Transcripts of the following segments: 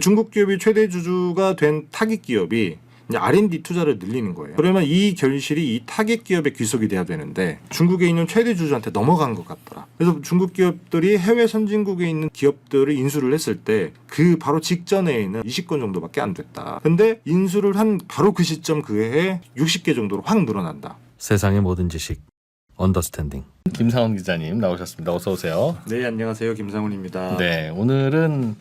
중국 기업이 최대 주주가 된 타깃 기업이 이제 R&D 투자를 늘리는 거예요. 그러면 이 결실이 이 타깃 기업에 귀속이 돼야 되는데 중국에 있는 최대 주주한테 넘어간 것 같더라. 그래서 중국 기업들이 해외 선진국에 있는 기업들을 인수를 했을 때 그 바로 직전에는 20건 정도밖에 안 됐다. 근데 인수를 한 바로 그 시점 그 해에 60개 정도로 확 늘어난다. 세상의 모든 지식 언더스탠딩. 김상훈 기자님 나오셨습니다. 어서 오세요. 네, 안녕하세요. 김상훈입니다. 네, 오늘은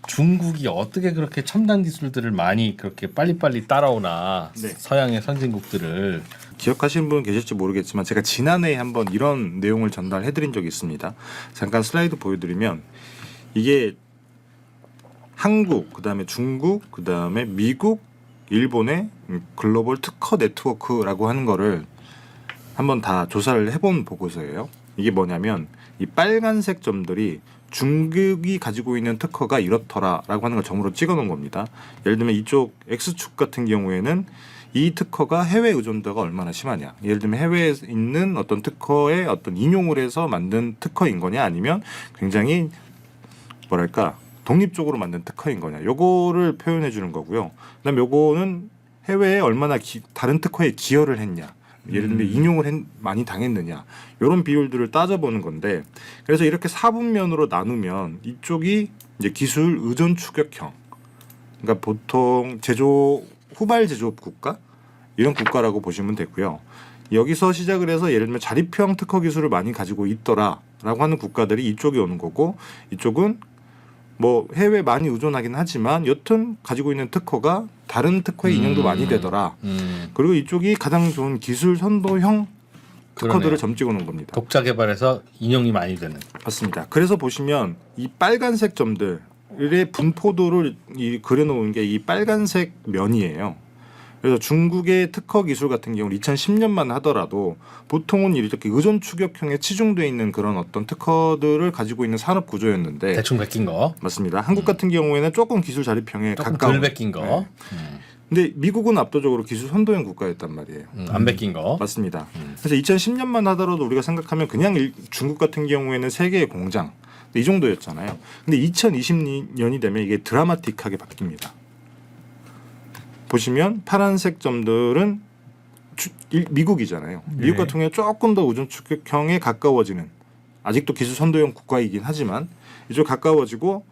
중국이 어떻게 그렇게 첨단 기술들을 많이 그렇게 빨리빨리 따라오나 네. 서양의 선진국들을 기억하시는 분은 계실지 모르겠지만 제가 지난해에 한번 이런 내용을 전달해드린 적이 있습니다. 잠깐 슬라이드 보여드리면 이게 한국, 그다음에 중국, 그다음에 미국, 일본의 글로벌 특허 네트워크라고 하는 거를 한번 다 조사를 해본 보고서예요. 이게 뭐냐면 이 빨간색 점들이 중국이 가지고 있는 특허가 이렇더라라고 하는 걸 점으로 찍어놓은 겁니다. 예를 들면 이쪽 X축 같은 경우에는 이 특허가 해외 의존도가 얼마나 심하냐. 예를 들면 해외에 있는 어떤 특허에 어떤 인용을 해서 만든 특허인 거냐 아니면 굉장히 뭐랄까 독립적으로 만든 특허인 거냐. 요거를 표현해 주는 거고요. 그다음에 요거는 해외에 얼마나 다른 특허에 기여를 했냐. 예를 들면 인용을 많이 당했느냐 이런 비율들을 따져보는 건데 그래서 이렇게 4분면으로 나누면 이쪽이 이제 기술 의존 추격형 그러니까 보통 후발 제조업 국가 이런 국가라고 보시면 되고요. 여기서 시작을 해서 예를 들면 자립형 특허 기술을 많이 가지고 있더라라고 하는 국가들이 이쪽에 오는 거고 이쪽은 뭐 해외 많이 의존하긴 하지만 여튼 가지고 있는 특허가 다른 특허에 인용도 많이 되더라. 그리고 이쪽이 가장 좋은 기술 선도형 특허들을 그러네요. 점 찍어놓은 겁니다. 독자 개발해서 인용이 많이 되는. 맞습니다. 그래서 보시면 이 빨간색 점들의 분포도를 그려놓은 게 이 빨간색 면이에요. 그래서 중국의 특허 기술 같은 경우는 2010년만 하더라도 보통은 이렇게 의존 추격형에 치중돼 있는 그런 어떤 특허들을 가지고 있는 산업 구조였는데 대충 베낀 거. 맞습니다. 한국 같은 경우에는 조금 기술 자립형에 조금 가까운. 덜 베낀 거. 네. 근데 미국은 압도적으로 기술 선도형 국가였단 말이에요. 안 베낀 거. 맞습니다. 그래서 2010년만 하더라도 우리가 생각하면 그냥 중국 같은 경우에는 세계의 공장 이 정도였잖아요. 근데 2020년이 되면 이게 드라마틱하게 바뀝니다. 보시면 파란색 점들은 미국이잖아요. 미국 같은 경우에 조금 더 의존 추격형에 가까워지는 아직도 기술 선도형 국가이긴 하지만 이쪽 가까워지고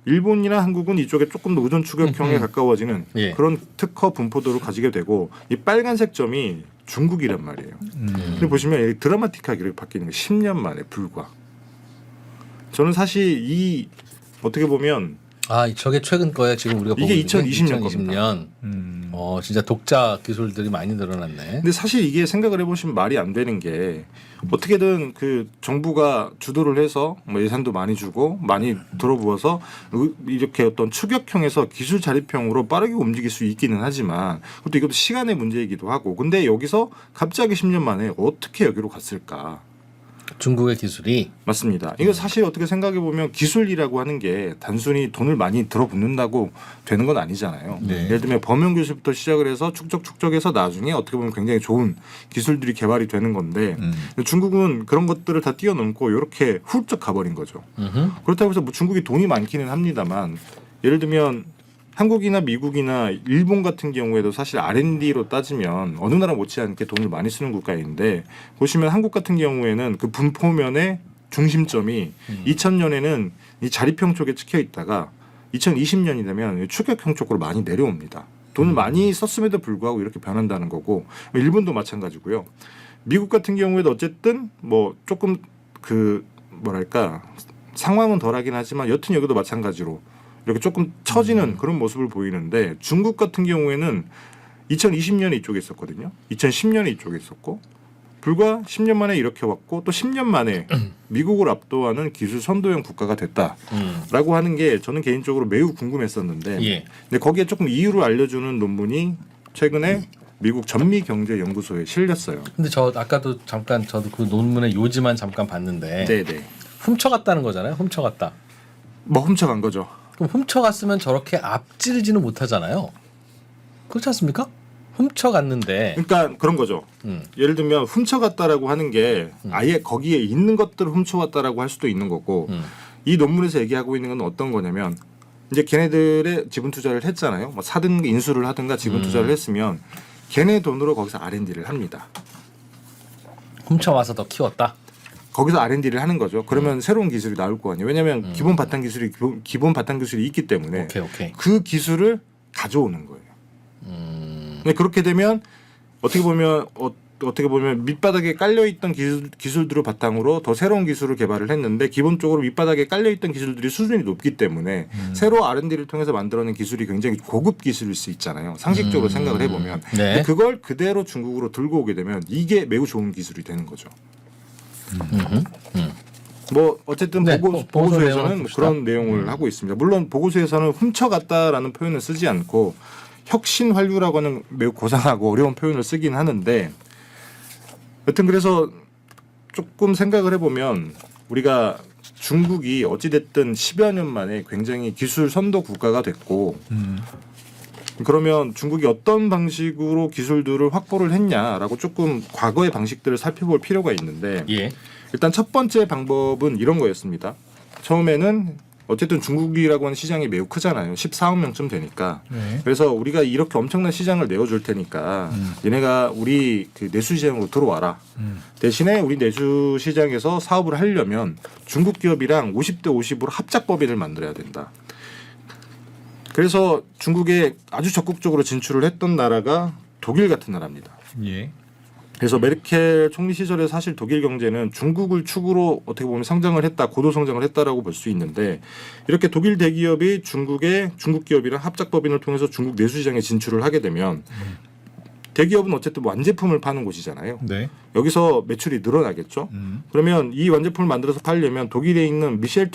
일본이나 한국은 이쪽에 조금 더 의존 추격형에 가까워지는 예. 그런 특허 분포도를 가지게 되고 이 빨간색 점이 중국이란 말이에요. 근데 보시면 드라마틱하게 이렇게 바뀌는 게 10년 만에 불과. 저는 사실 이 어떻게 보면 아, 저게 최근 거예요. 지금 우리가 이게 보고 있는 게 2020년 2020년. 진짜 독자 기술들이 많이 늘어났네. 근데 사실 이게 생각을 해보시면 말이 안 되는 게 어떻게든 그 정부가 주도를 해서 뭐 예산도 많이 주고 많이 들어부어서 이렇게 어떤 추격형에서 기술 자립형으로 빠르게 움직일 수 있기는 하지만 그것도 이것도 시간의 문제이기도 하고 근데 여기서 갑자기 10년 만에 어떻게 여기로 갔을까? 중국의 기술이 맞습니다. 이거 사실 어떻게 생각해 보면 기술이라고 하는 게 단순히 돈을 많이 들어붓는다고 되는 건 아니잖아요. 네. 예를 들면 범용 기술부터 시작을 해서 축적해서 나중에 어떻게 보면 굉장히 좋은 기술들이 개발이 되는 건데 중국은 그런 것들을 다 뛰어넘고 이렇게 훌쩍 가버린 거죠. 그렇다고 해서 뭐 중국이 돈이 많기는 합니다만 예를 들면 한국이나 미국이나 일본 같은 경우에도 사실 R&D로 따지면 어느 나라 못지않게 돈을 많이 쓰는 국가인데 보시면 한국 같은 경우에는 그 분포면의 중심점이 2000년에는 이 자립형 쪽에 찍혀 있다가 2020년이 되면 추격형 쪽으로 많이 내려옵니다. 돈을 많이 썼음에도 불구하고 이렇게 변한다는 거고 일본도 마찬가지고요. 미국 같은 경우에도 어쨌든 뭐 조금 그 뭐랄까 상황은 덜하긴 하지만 여튼 여기도 마찬가지로 이렇게 조금 처지는 그런 모습을 보이는데 중국 같은 경우에는 2020년에 이쪽에 있었거든요. 2010년에 이쪽에 있었고 불과 10년 만에 이렇게 왔고 또 10년 만에 미국을 압도하는 기술 선도형 국가가 됐다라고 하는 게 저는 개인적으로 매우 궁금했었는데 예. 근데 거기에 조금 이유를 알려주는 논문이 최근에 미국 전미경제연구소에 실렸어요. 근데 저 아까도 잠깐 저도 그 논문의 요지만 잠깐 봤는데 네네. 훔쳐갔다는 거잖아요. 훔쳐갔다. 뭐 훔쳐간 거죠. 그럼 훔쳐갔으면 저렇게 앞지르지는 못하잖아요. 그렇지 않습니까? 훔쳐갔는데. 그러니까 그런 거죠. 예를 들면 훔쳐갔다라고 하는 게 아예 거기에 있는 것들을 훔쳐갔다라고 할 수도 있는 거고 이 논문에서 얘기하고 있는 건 어떤 거냐면 이제 걔네들의 지분 투자를 했잖아요. 뭐 사든 인수를 하든가 지분 투자를 했으면 걔네 돈으로 거기서 R&D를 합니다. 훔쳐와서 더 키웠다. 거기서 R&D를 하는 거죠. 그러면 새로운 기술이 나올 거 아니에요. 왜냐하면 기본 바탕 기술이 있기 때문에 오케이. 그 기술을 가져오는 거예요. 근데 그렇게 되면 어떻게 보면 밑바닥에 깔려있던 기술들을 바탕으로 더 새로운 기술을 개발을 했는데 기본적으로 밑바닥에 깔려있던 기술들이 수준이 높기 때문에 새로 R&D를 통해서 만들어낸 기술이 굉장히 고급 기술일 수 있잖아요. 상식적으로 생각을 해보면. 네. 근데 그걸 그대로 중국으로 들고 오게 되면 이게 매우 좋은 기술이 되는 거죠. 뭐 어쨌든 네, 보고서에서는 내용을 봅시다. 그런 내용을 하고 있습니다. 물론 보고서에서는 훔쳐갔다라는 표현을 쓰지 않고 혁신환류라고 하는 매우 고상하고 어려운 표현을 쓰긴 하는데 여튼 그래서 조금 생각을 해보면 우리가 중국이 어찌됐든 10여 년 만에 굉장히 기술 선도 국가가 됐고 그러면 중국이 어떤 방식으로 기술들을 확보를 했냐라고 조금 과거의 방식들을 살펴볼 필요가 있는데 예. 일단 첫 번째 방법은 이런 거였습니다. 처음에는 어쨌든 중국이라고 하는 시장이 매우 크잖아요. 14억 명쯤 되니까. 네. 그래서 우리가 이렇게 엄청난 시장을 내어줄 테니까 얘네가 우리 그 내수 시장으로 들어와라. 대신에 우리 내수 시장에서 사업을 하려면 중국 기업이랑 50대 50으로 합작 법인을 만들어야 된다. 그래서 중국에 아주 적극적으로 진출을 했던 나라가 독일 같은 나라입니다. 예. 그래서 메르켈 총리 시절에 사실 독일 경제는 중국을 축으로 어떻게 보면 성장을 했다, 고도 성장을 했다라고 볼 수 있는데 이렇게 독일 대기업이 중국 기업이랑 합작 법인을 통해서 중국 내수 시장에 진출을 하게 되면 대기업은 어쨌든 완제품을 파는 곳이잖아요. 네. 여기서 매출이 늘어나겠죠. 그러면 이 완제품을 만들어서 팔려면 독일에 있는 미텔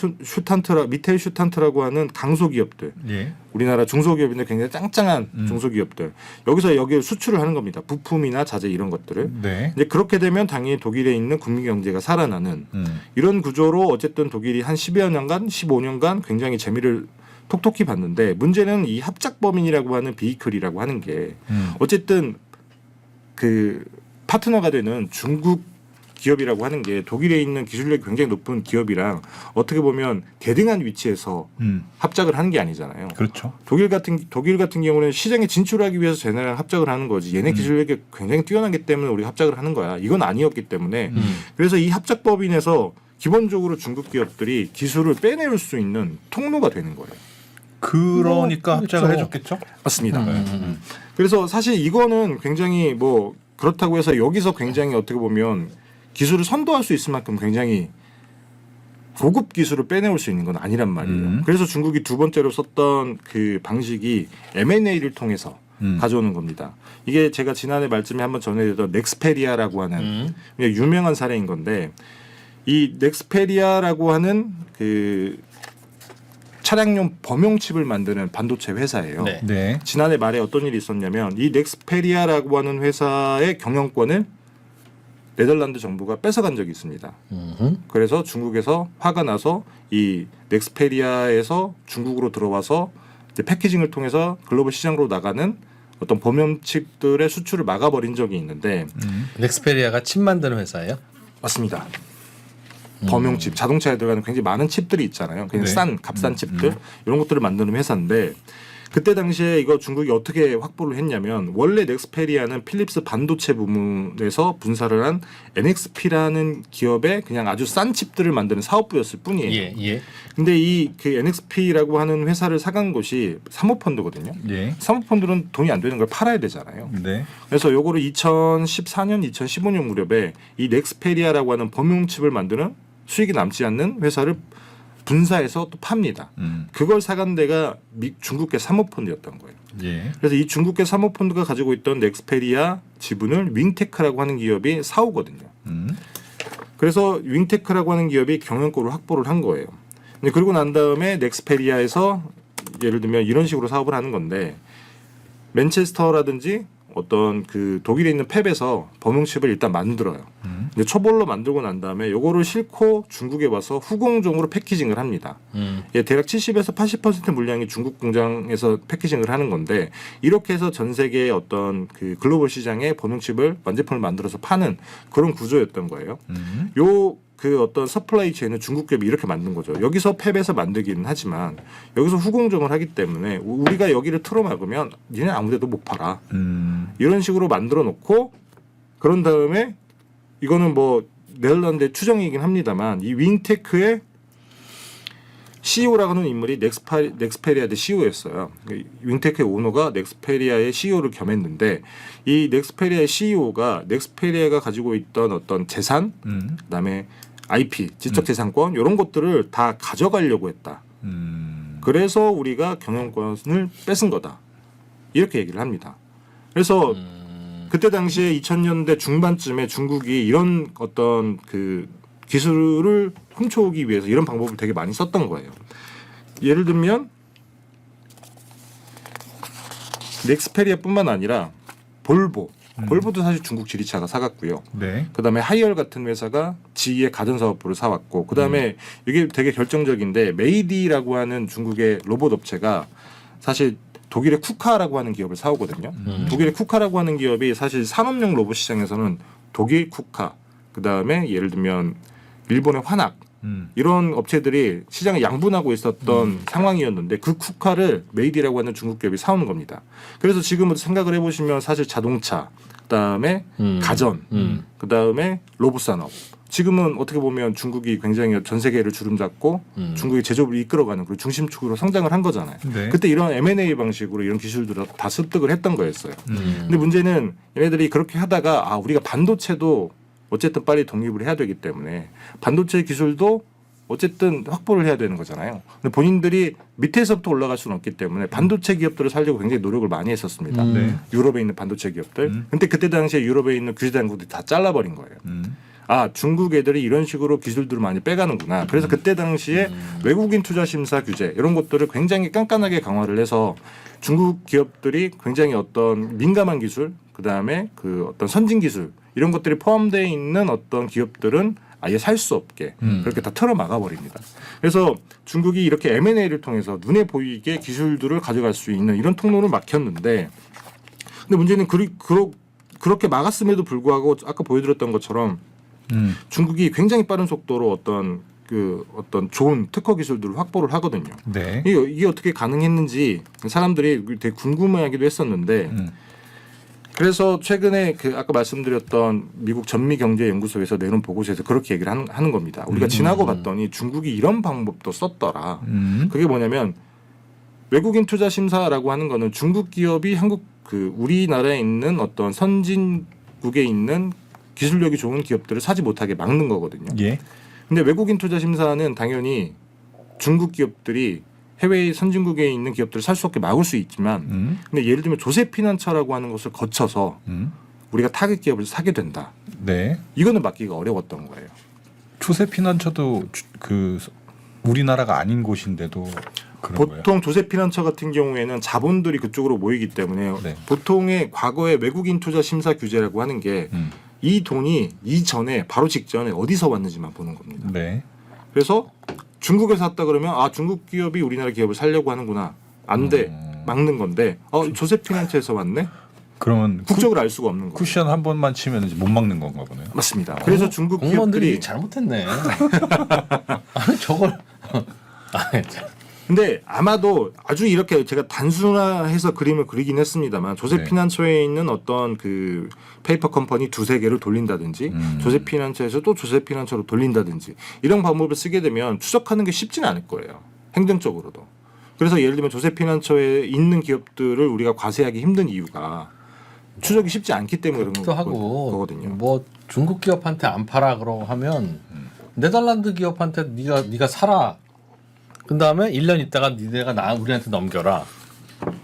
슈탄트라고 하는 강소기업들, 예. 우리나라 중소기업인데 굉장히 짱짱한 중소기업들 여기에 수출을 하는 겁니다. 부품이나 자재 이런 것들을. 네. 이제 그렇게 되면 당연히 독일에 있는 국민 경제가 살아나는 이런 구조로 어쨌든 독일이 한 10여 년간, 15년간 굉장히 재미를 톡톡히 봤는데 문제는 이 합작법인이라고 하는 비이클이라고 하는 게 어쨌든 그 파트너가 되는 중국 기업이라고 하는 게 독일에 있는 기술력이 굉장히 높은 기업이랑 어떻게 보면 대등한 위치에서 합작을 하는 게 아니잖아요. 그렇죠. 독일 같은 경우는 시장에 진출하기 위해서 쟤네랑 합작을 하는 거지. 얘네 기술력이 굉장히 뛰어나기 때문에 우리가 합작을 하는 거야. 이건 아니었기 때문에 그래서 이 합작법인에서 기본적으로 중국 기업들이 기술을 빼내올 수 있는 통로가 되는 거예요. 그러니까 그렇죠. 합작을 해줬겠죠. 맞습니다. 그래서 사실 이거는 굉장히 뭐 그렇다고 해서 여기서 굉장히 어떻게 보면 기술을 선도할 수 있을 만큼 굉장히 고급 기술을 빼내올 수 있는 건 아니란 말이에요. 그래서 중국이 두 번째로 썼던 그 방식이 M&A를 통해서 가져오는 겁니다. 이게 제가 지난해 말쯤에 한번 전해드렸던 넥스페리아라고 하는 굉장히 유명한 사례인 건데 이 넥스페리아라고 하는 그 차량용 범용칩을 만드는 반도체 회사예요. 네. 네. 지난해 말에 어떤 일이 있었냐면 이 넥스페리아라고 하는 회사의 경영권을 네덜란드 정부가 뺏어간 적이 있습니다. 그래서 중국에서 화가 나서 이 넥스페리아에서 중국으로 들어와서 이제 패키징을 통해서 글로벌 시장으로 나가는 어떤 범용칩들의 수출을 막아버린 적이 있는데 넥스페리아가 칩 만드는 회사예요? 맞습니다. 범용칩, 자동차에 들어가는 굉장히 많은 칩들이 있잖아요. 그냥 네. 값싼 칩들 이런 것들을 만드는 회사인데 그때 당시에 이거 중국이 어떻게 확보를 했냐면 원래 넥스페리아는 필립스 반도체 부문에서 분사를 한 NXP라는 기업의 그냥 아주 싼 칩들을 만드는 사업부였을 뿐이에요. 예. 근데 근데 이 그 NXP라고 하는 회사를 사간 곳이 사모펀드거든요. 예. 사모펀드는 돈이 안 되는 걸 팔아야 되잖아요. 네. 그래서 요거를 2014년, 2015년 무렵에 이 넥스페리아라고 하는 범용칩을 만드는 수익이 남지 않는 회사를 분사해서 또 팝니다. 그걸 사간 데가 중국계 사모펀드였던 거예요. 예. 그래서 이 중국계 사모펀드가 가지고 있던 넥스페리아 지분을 윙테크라고 하는 기업이 사오거든요. 그래서 윙테크라고 하는 기업이 경영권을 확보를 한 거예요. 근데 그러고 난 다음에 넥스페리아에서 예를 들면 이런 식으로 사업을 하는 건데 맨체스터라든지 어떤 그 독일에 있는 팹에서 범용칩을 일단 만들어요. 근데 초벌로 만들고 난 다음에 요거를 싣고 중국에 와서 후공종으로 패키징을 합니다. 예, 대략 70에서 80% 물량이 중국 공장에서 패키징을 하는 건데 이렇게 해서 전 세계의 어떤 그 글로벌 시장에 범용칩을 완제품을 만들어서 파는 그런 구조였던 거예요. 요 그 어떤 서플라이 체인은 중국 기업이 이렇게 만든 거죠. 여기서 팹에서 만들기는 하지만 여기서 후공정을 하기 때문에 우리가 여기를 틀어막으면 니네 아무데도 못 팔아. 이런 식으로 만들어 놓고 그런 다음에 이거는 뭐 네덜란드의 추정이긴 합니다만 이 윙테크의 CEO라고 하는 인물이 넥스페리아의 CEO였어요. 윙테크의 오너가 넥스페리아의 CEO를 겸했는데 이 넥스페리아의 CEO가 넥스페리아가 가지고 있던 어떤 재산, 그다음에 IP, 지적재산권 이런 것들을 다 가져가려고 했다. 그래서 우리가 경영권을 뺏은 거다. 이렇게 얘기를 합니다. 그래서 그때 당시에 2000년대 중반쯤에 중국이 이런 어떤 그 기술을 훔쳐오기 위해서 이런 방법을 되게 많이 썼던 거예요. 예를 들면 넥스페리아뿐만 아니라 볼보도 사실 중국 지리차가 사갔고요. 네. 그다음에 하이얼 같은 회사가 지의 가전사업부를 사왔고 그다음에 이게 되게 결정적인데 메이디라고 하는 중국의 로봇 업체가 사실 독일의 쿠카라고 하는 기업을 사오거든요. 독일의 쿠카라고 하는 기업이 사실 산업용 로봇 시장에서는 독일 쿠카, 그다음에 예를 들면 일본의 화낙 이런 업체들이 시장을 양분하고 있었던 상황이었는데 그 쿠카를 메이디라고 하는 중국 기업이 사오는 겁니다. 그래서 지금부터 생각을 해보시면 사실 자동차, 그다음에 가전, 그다음에 로봇 산업. 지금은 어떻게 보면 중국이 굉장히 전 세계를 주름잡고 중국의 제조업을 이끌어가는 그 중심축으로 성장을 한 거잖아요. 네. 그때 이런 M&A 방식으로 이런 기술들을 다 습득을 했던 거였어요. 근데 문제는 얘네들이 그렇게 하다가 우리가 반도체도 어쨌든 빨리 독립을 해야 되기 때문에 반도체 기술도 어쨌든 확보를 해야 되는 거잖아요. 근데 본인들이 밑에서부터 올라갈 수는 없기 때문에 반도체 기업들을 살려고 굉장히 노력을 많이 했었습니다. 네. 유럽에 있는 반도체 기업들. 근데 그때 당시에 유럽에 있는 규제 당국들이 다 잘라버린 거예요. 중국 애들이 이런 식으로 기술들을 많이 빼가는구나. 그래서 그때 당시에 외국인 투자 심사 규제 이런 것들을 굉장히 깐깐하게 강화를 해서 중국 기업들이 굉장히 어떤 민감한 기술, 그다음에 그 어떤 선진 기술 이런 것들이 포함되어 있는 어떤 기업들은 아예 살 수 없게 그렇게 다 틀어 막아버립니다. 그래서 중국이 이렇게 M&A를 통해서 눈에 보이게 기술들을 가져갈 수 있는 이런 통로를 막혔는데 근데 문제는 그렇게 막았음에도 불구하고 아까 보여드렸던 것처럼 중국이 굉장히 빠른 속도로 어떤 좋은 특허 기술들을 확보를 하거든요. 네. 이게 어떻게 가능했는지 사람들이 되게 궁금해하기도 했었는데 그래서 최근에 아까 말씀드렸던 미국 전미경제연구소에서 내놓은 보고서에서 그렇게 얘기를 하는 겁니다. 우리가 지나고 봤더니 중국이 이런 방법도 썼더라. 그게 뭐냐면 외국인 투자 심사라고 하는 거는 중국 기업이 우리나라에 있는 어떤 선진국에 있는 기술력이 좋은 기업들을 사지 못하게 막는 거거든요. 예. 근데 외국인 투자 심사는 당연히 중국 기업들이 해외 선진국에 있는 기업들을 살 수 없게 막을 수 있지만 근데 예를 들면 조세피난처라고 하는 것을 거쳐서 우리가 타겟 기업을 사게 된다. 네. 이거는 막기가 어려웠던 거예요. 조세피난처도 그 우리나라가 아닌 곳인데도 그런 거예요. 보통 조세피난처 같은 경우에는 자본들이 그쪽으로 모이기 때문에 네. 보통의 과거의 외국인 투자 심사 규제라고 하는 게 이 돈이 이전에 바로 직전에 어디서 왔는지만 보는 겁니다. 네. 그래서 중국에서 샀다 그러면 중국 기업이 우리나라 기업을 살려고 하는구나. 안 돼. 막는 건데 조세피난처에서 왔네. 그러면 국적을 알 수가 없는 거예요. 쿠션 한 번만 치면 이제 못 막는 건가 보네요. 맞습니다. 그래서 중국 공무원들이 기업들이 잘못했네. 아니 저걸 근데 아마도 아주 이렇게 제가 단순화해서 그림을 그리긴 했습니다만 조세피난처에 있는 어떤 그 페이퍼 컴퍼니 두세 개를 돌린다든지 조세피난처에서 또 조세피난처로 돌린다든지 이런 방법을 쓰게 되면 추적하는 게 쉽지는 않을 거예요. 행정적으로도. 그래서 예를 들면 조세피난처에 있는 기업들을 우리가 과세하기 힘든 이유가 추적이 쉽지 않기 때문에 그런 또 하고 거거든요. 뭐 중국 기업한테 안 팔아 그러고 하면 네덜란드 기업한테 네가 사라. 그 다음에 1년 있다가 니네가 우리한테 넘겨라.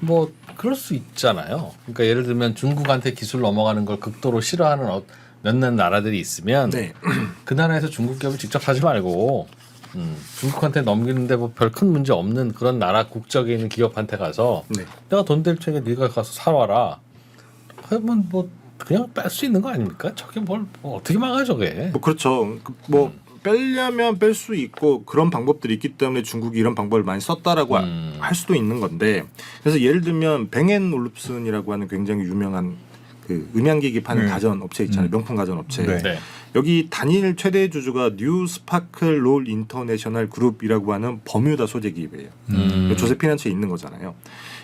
뭐 그럴 수 있잖아요. 그러니까 예를 들면 중국한테 기술 넘어가는 걸 극도로 싫어하는 몇몇 나라들이 있으면 네. 그 나라에서 중국 기업을 직접 사지 말고 중국한테 넘기는데 뭐 별 큰 문제 없는 그런 나라 국적에 있는 기업한테 가서 네. 내가 돈 될 테니까 네가 가서 사와라. 그러면 뭐 그냥 뺄 수 있는 거 아닙니까? 저게 뭐 어떻게 막아 저게? 뭐 그렇죠. 빼려면 뺄 수 있고 그런 방법들이 있기 때문에 중국이 이런 방법을 많이 썼다라고 할 수도 있는 건데 그래서 예를 들면 뱅앤올룹슨이라고 하는 굉장히 유명한 그 음향기기 파는 네. 가전 업체 있잖아요. 명품 가전 업체. 네. 네. 여기 단일 최대 주주가 뉴 스파클 롤 인터내셔널 그룹이라고 하는 버뮤다 소재 기업이에요. 조세피난처에 있는 거잖아요.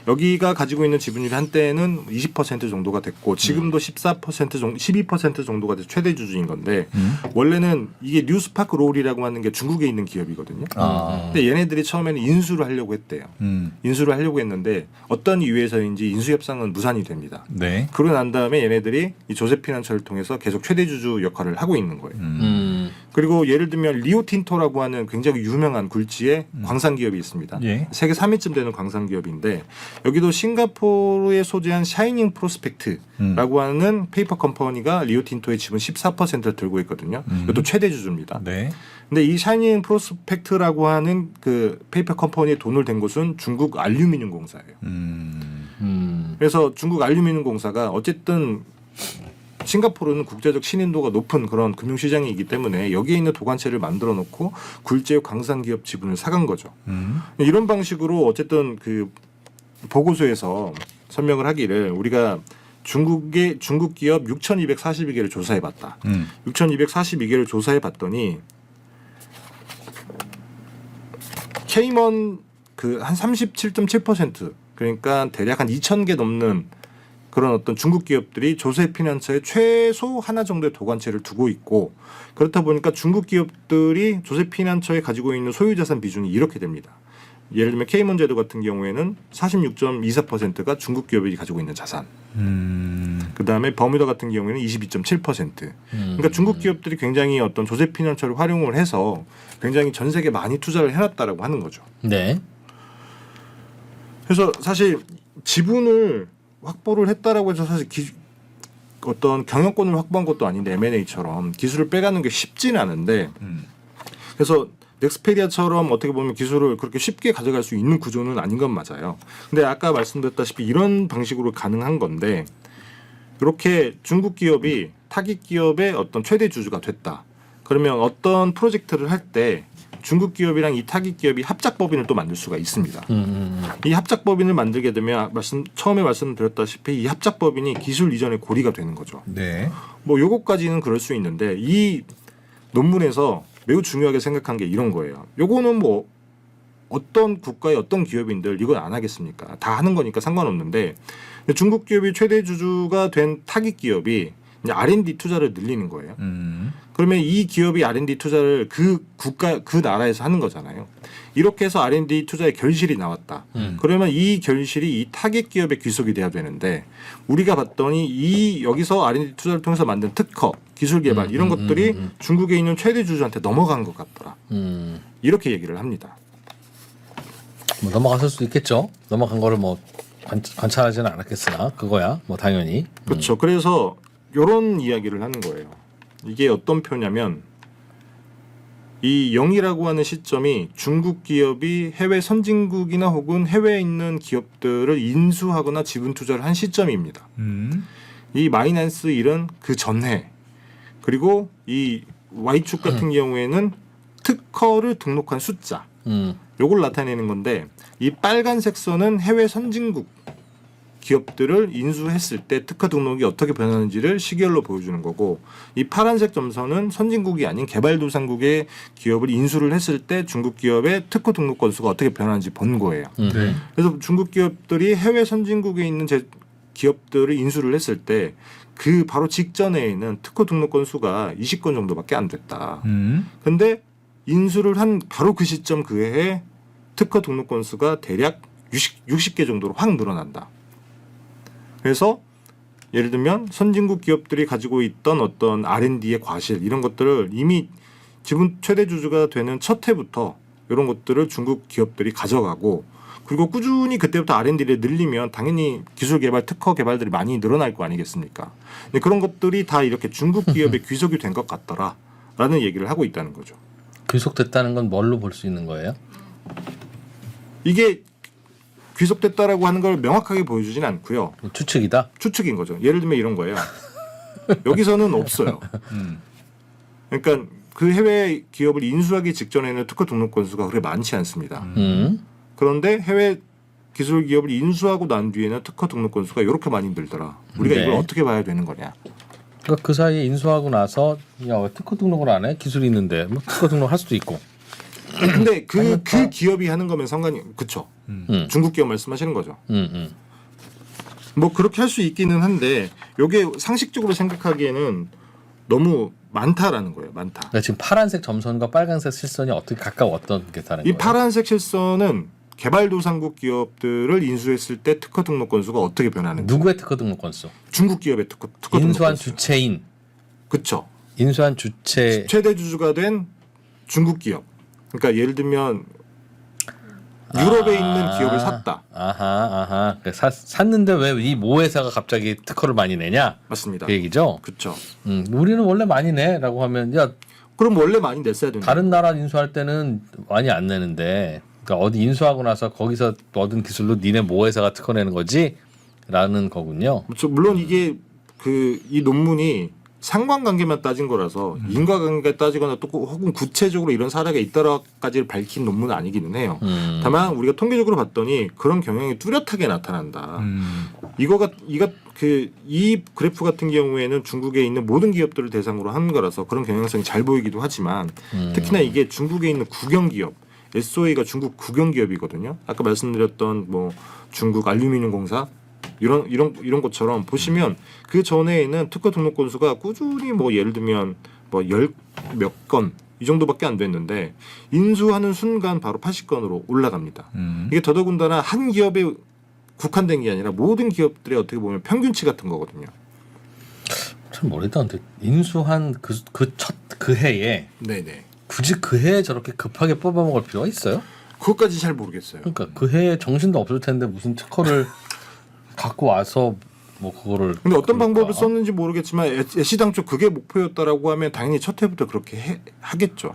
여기가 가지고 있는 지분율이 한때는 20% 정도가 됐고 지금도 14% 정도, 12% 정도가 돼서 최대 주주인 건데 원래는 이게 뉴 스파크 롤이라고 하는 게 중국에 있는 기업이거든요. 아. 근데 얘네들이 처음에는 인수를 하려고 했대요. 인수를 하려고 했는데 어떤 이유에서인지 인수 협상은 무산이 됩니다. 네. 그러고 난 다음에 얘네들이 이 조세피난처를 통해서 계속 최대 주주 역할을 하고 있는 거예요. 그리고 예를 들면 리오틴토라고 하는 굉장히 유명한 굴지의 광산 기업이 있습니다. 예. 세계 3위쯤 되는 광산 기업인데 여기도 싱가포르에 소재한 샤이닝 프로스펙트라고 하는 페이퍼 컴퍼니가 리오틴토의 지분 14%를 들고 있거든요. 이것도 최대 주주입니다. 네. 근데 이 샤이닝 프로스펙트라고 하는 그 페이퍼 컴퍼니에 돈을 댄 곳은 중국 알루미늄 공사예요. 그래서 중국 알루미늄 공사가 어쨌든 싱가포르는 국제적 신인도가 높은 그런 금융시장이기 때문에 여기에 있는 도관체를 만들어 놓고 굴지의 광산기업 지분을 사간 거죠. 이런 방식으로 어쨌든 그 보고서에서 설명을 하기를 우리가 중국 기업 6,242개를 조사해봤다. 6,242개를 조사해봤더니 케이먼 그 한 37.7% 그러니까 대략 한 2,000개 넘는 그런 어떤 중국 기업들이 조세피난처에 최소 하나 정도의 도관체를 두고 있고 그렇다 보니까 중국 기업들이 조세피난처에 가지고 있는 소유자산 비중이 이렇게 됩니다. 예를 들면 케이먼 제도 같은 경우에는 46.24%가 중국 기업이 가지고 있는 자산. 그다음에 버뮤다 같은 경우에는 22.7%. 그러니까 중국 기업들이 굉장히 어떤 조세피난처를 활용을 해서 굉장히 전 세계에 많이 투자를 해놨다라고 하는 거죠. 네. 그래서 사실 지분을 확보를 했다라고 해서 사실 어떤 경영권을 확보한 것도 아닌데 M&A처럼 기술을 빼가는 게 쉽지는 않은데 그래서 넥스페리아처럼 어떻게 보면 기술을 그렇게 쉽게 가져갈 수 있는 구조는 아닌 건 맞아요. 근데 아까 말씀드렸다시피 이런 방식으로 가능한 건데 이렇게 중국 기업이 타깃 기업의 어떤 최대 주주가 됐다. 그러면 어떤 프로젝트를 할 때 중국 기업이랑 이 타깃 기업이 합작 법인을 또 만들 수가 있습니다. 이 합작 법인을 만들게 되면 처음에 말씀드렸다시피 이 합작 법인이 기술 이전의 고리가 되는 거죠. 네. 뭐 요거까지는 그럴 수 있는데 이 논문에서 매우 중요하게 생각한 게 이런 거예요. 요거는 뭐 어떤 국가의 어떤 기업인들 이걸 안 하겠습니까? 다 하는 거니까 상관없는데 중국 기업이 최대 주주가 된 타깃 기업이 이제 R&D 투자를 늘리는 거예요. 그러면 이 기업이 R&D 투자를 그 국가 그 나라에서 하는 거잖아요. 이렇게 해서 R&D 투자의 결실이 나왔다. 그러면 이 결실이 이 타깃 기업의 귀속이 돼야 되는데 우리가 봤더니 이 여기서 R&D 투자를 통해서 만든 특허, 기술 개발 이런 것들이 중국에 있는 최대 주주한테 넘어간 것 같더라. 이렇게 얘기를 합니다. 뭐 넘어갔을 수도 있겠죠. 넘어간 거를 뭐 관찰하지는 않았겠으나 그거야 뭐 당연히. 그렇죠. 그래서 이런 이야기를 하는 거예요. 이게 어떤 표냐면 이 0이라고 하는 시점이 중국 기업이 해외 선진국이나 혹은 해외에 있는 기업들을 인수하거나 지분 투자를 한 시점입니다. 이 마이너스 1은 그 전해 그리고 이 Y축 같은 경우에는 특허를 등록한 숫자 요걸 나타내는 건데 이 빨간색 선은 해외 선진국 기업들을 인수했을 때 특허 등록이 어떻게 변하는지를 시계열로 보여주는 거고 이 파란색 점선은 선진국이 아닌 개발도상국의 기업을 인수를 했을 때 중국 기업의 특허 등록 건수가 어떻게 변하는지 본 거예요. 네. 그래서 중국 기업들이 해외 선진국에 있는 기업들을 인수를 했을 때 그 바로 직전에는 특허 등록 건수가 20건 정도밖에 안 됐다. 근데 인수를 한 바로 그 시점 그 해에 특허 등록 건수가 대략 60개 정도로 확 늘어난다. 그래서 예를 들면 선진국 기업들이 가지고 있던 어떤 R&D의 과실 이런 것들을 이미 지분 최대 주주가 되는 첫 해부터 이런 것들을 중국 기업들이 가져가고 그리고 꾸준히 그때부터 R&D를 늘리면 당연히 기술 개발, 특허 개발들이 많이 늘어날 거 아니겠습니까? 근데 그런 것들이 다 이렇게 중국 기업에 귀속이 된 것 같더라라는 얘기를 하고 있다는 거죠. 귀속됐다는 건 뭘로 볼 수 있는 거예요? 이게 귀속됐다라고 하는 걸 명확하게 보여주진 않고요. 추측이다. 추측인 거죠. 예를 들면 이런 거예요. 여기서는 없어요. 그러니까 그 해외 기업을 인수하기 직전에는 특허 등록 건수가 그렇게 많지 않습니다. 그런데 해외 기술 기업을 인수하고 난 뒤에는 특허 등록 건수가 이렇게 많이 늘더라. 우리가 네. 이걸 어떻게 봐야 되는 거냐? 그러니까 그 사이에 인수하고 나서 야 왜 특허 등록을 안 해? 기술이 있는데 뭐 특허 등록할 수도 있고. 근데 그 기업이 하는 거면 상관이 그쵸? 중국 기업 말씀하시는 거죠. 뭐 그렇게 할 수 있기는 한데 이게 상식적으로 생각하기에는 너무 많다라는 거예요. 많다. 그러니까 지금 파란색 점선과 빨간색 실선이 어떻게 가까웠던 게 다른 이 거예요? 파란색 실선은 개발도상국 기업들을 인수했을 때 특허 등록 건수가 어떻게 변하는지. 누구의 특허 등록 건수? 중국 기업의 특허 등록 인수한 건수. 주체인, 그쵸. 인수한 주체. 최대 주주가 된 중국 기업. 그러니까 예를 들면 유럽에 있는 기업을 샀다. 아하. 그러니까 샀는데 왜 이 모 회사가 갑자기 특허를 많이 내냐? 맞습니다. 그 얘기죠. 그쵸. 우리는 원래 많이 내라고 하면 야 그럼 원래 많이 냈어야 되는 다른 나라 인수할 때는 많이 안 내는데, 그러니까 어디 인수하고 나서 거기서 얻은 기술로 니네 모 회사가 특허 내는 거지라는 거군요. 그렇죠. 물론 이게 이 논문이 상관관계만 따진 거라서 인과관계 따지거나 또 혹은 구체적으로 이런 사례가 있다라까지 밝힌 논문은 아니기는 해요. 다만 우리가 통계적으로 봤더니 그런 경향이 뚜렷하게 나타난다. 이 그래프 같은 경우에는 중국에 있는 모든 기업들을 대상으로 한 거라서 그런 경향성이 잘 보이기도 하지만 특히나 이게 중국에 있는 국영 기업, SOA가 중국 국영 기업이거든요. 아까 말씀드렸던 뭐 중국 알루미늄 공사 이런 것처럼 보시면 그 전에는 특허 등록 건수가 꾸준히 뭐 예를 들면 뭐 열 몇 건 이 정도밖에 안 됐는데 인수하는 순간 바로 80건으로 올라갑니다. 이게 더더군다나 한 기업에 국한된 게 아니라 모든 기업들의 어떻게 보면 평균치 같은 거거든요. 참 모르겠다. 인수한 그 해에 네네. 굳이 그 해에 저렇게 급하게 뽑아먹을 필요가 있어요? 그것까지 잘 모르겠어요. 그러니까 그 해에 정신도 없을 텐데 무슨 특허를 갖고 와서 뭐 그거를. 근데 어떤 그럴까? 방법을 썼는지 모르겠지만 애시당초 그게 목표였다라고 하면 당연히 첫 해부터 그렇게 하겠죠.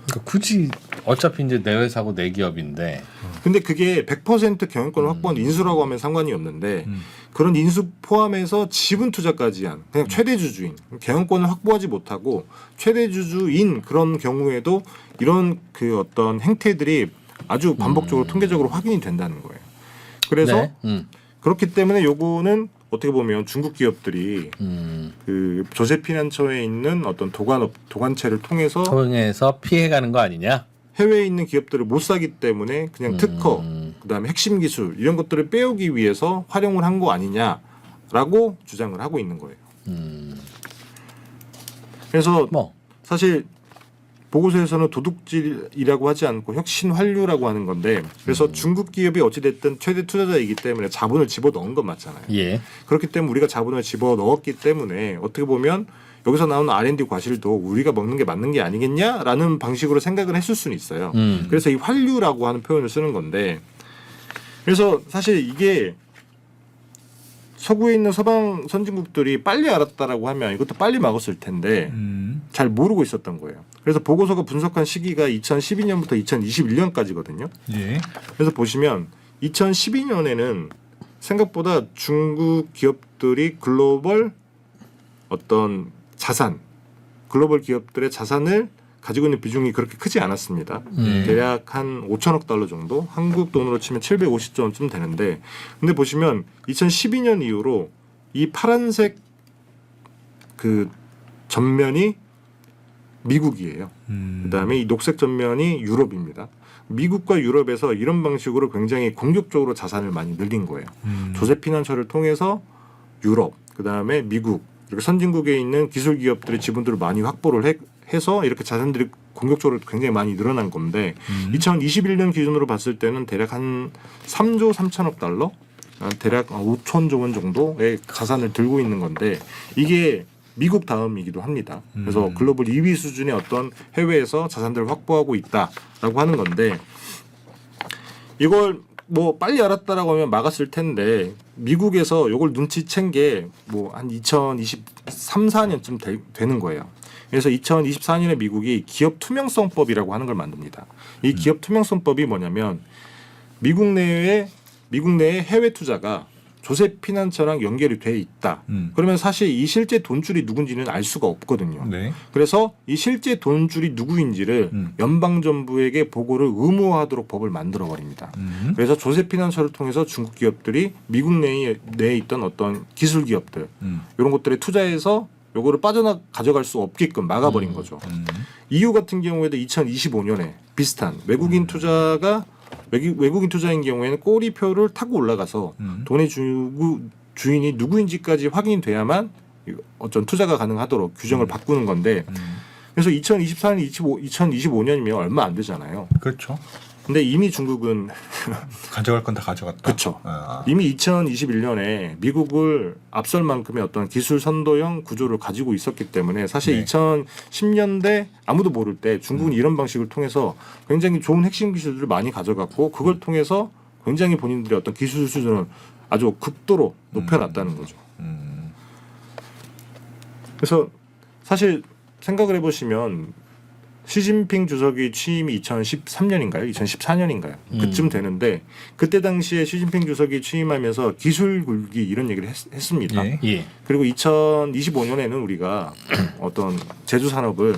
그러니까 굳이 어차피 이제 내 회사고 내 기업인데. 근데 그게 100% 경영권을 확보한 인수라고 하면 상관이 없는데 그런 인수 포함해서 지분 투자까지 한 그냥 최대 주주인 경영권을 확보하지 못하고 최대 주주인 그런 경우에도 이런 그 어떤 행태들이 아주 반복적으로 통계적으로 확인이 된다는 거예요. 그래서 네. 그렇기 때문에 요거는 어떻게 보면 중국 기업들이 그 조세피난처에 있는 어떤 도관체를 통해서 피해가는 거 아니냐? 해외에 있는 기업들을 못 사기 때문에 그냥 특허, 그다음에 핵심 기술 이런 것들을 빼오기 위해서 활용을 한 거 아니냐라고 주장을 하고 있는 거예요. 그래서 뭐 사실 보고서에서는 도둑질이라고 하지 않고 혁신환류라고 하는 건데 그래서 중국 기업이 어찌됐든 최대 투자자이기 때문에 자본을 집어넣은 건 맞잖아요. 예. 그렇기 때문에 우리가 자본을 집어넣었기 때문에 어떻게 보면 여기서 나오는 R&D 과실도 우리가 먹는 게 맞는 게 아니겠냐라는 방식으로 생각을 했을 수는 있어요. 그래서 이 환류라고 하는 표현을 쓰는 건데 그래서 사실 이게 서구에 있는 서방 선진국들이 빨리 알았다라고 하면 이것도 빨리 막았을 텐데 잘 모르고 있었던 거예요. 그래서 보고서가 분석한 시기가 2012년부터 2021년까지거든요. 예. 그래서 보시면 2012년에는 생각보다 중국 기업들이 글로벌 어떤 자산, 글로벌 기업들의 자산을 가지고 있는 비중이 그렇게 크지 않았습니다. 대략 한 5천억 달러 정도, 한국 돈으로 치면 750조 원쯤 되는데, 근데 보시면 2012년 이후로 이 파란색 그 전면이 미국이에요. 그다음에 이 녹색 전면이 유럽입니다. 미국과 유럽에서 이런 방식으로 굉장히 공격적으로 자산을 많이 늘린 거예요. 조세피난처를 통해서 유럽, 그다음에 미국 이렇게 선진국에 있는 기술 기업들의 지분들을 많이 확보를 해서 이렇게 자산들이 공격적으로 굉장히 많이 늘어난 건데 2021년 기준으로 봤을 때는 대략 한 3조 3천억 달러, 대략 5천조 원 정도의 자산을 들고 있는 건데 이게 미국 다음이기도 합니다. 그래서 글로벌 2위 수준의 어떤 해외에서 자산들을 확보하고 있다라고 하는 건데 이걸 뭐 빨리 알았다라고 하면 막았을 텐데 미국에서 이걸 눈치챈 게 뭐 한 2023, 4년쯤 되는 거예요. 그래서 2024년에 미국이 기업 투명성법이라고 하는 걸 만듭니다. 이 기업 투명성법이 뭐냐면 미국 내에 해외 투자가 조세피난처랑 연결이 돼 있다. 그러면 사실 이 실제 돈줄이 누군지는 알 수가 없거든요. 네. 그래서 이 실제 돈줄이 누구인지를 연방정부에게 보고를 의무화하도록 법을 만들어 버립니다. 그래서 조세피난처를 통해서 중국 기업들이 미국 내에 있던 어떤 기술 기업들 이런 것들에 투자해서 요거를 가져갈 수 없게끔 막아버린 거죠. EU 같은 경우에도 2025년에 비슷한 외국인 투자인 경우에는 꼬리표를 타고 올라가서 돈의 주인이 누구인지까지 확인돼야만 어떤 투자가 가능하도록 규정을 바꾸는 건데 그래서 2024년, 2025년이면 얼마 안 되잖아요. 그렇죠. 근데 이미 중국은 가져갈 건 다 가져갔다. 그렇죠. 아. 이미 2021년에 미국을 앞설 만큼의 어떤 기술 선도형 구조를 가지고 있었기 때문에 사실 네. 2010년대 아무도 모를 때 중국은 이런 방식을 통해서 굉장히 좋은 핵심 기술들을 많이 가져갔고 그걸 통해서 굉장히 본인들의 어떤 기술 수준을 아주 극도로 높여놨다는 거죠. 그래서 사실 생각을 해보시면 시진핑 주석이 취임이 2013년인가요? 2014년인가요? 그쯤 되는데 그때 당시에 시진핑 주석이 취임하면서 기술 굴기 이런 얘기를 했습니다. 예. 예. 그리고 2025년에는 우리가 어떤 제조 산업을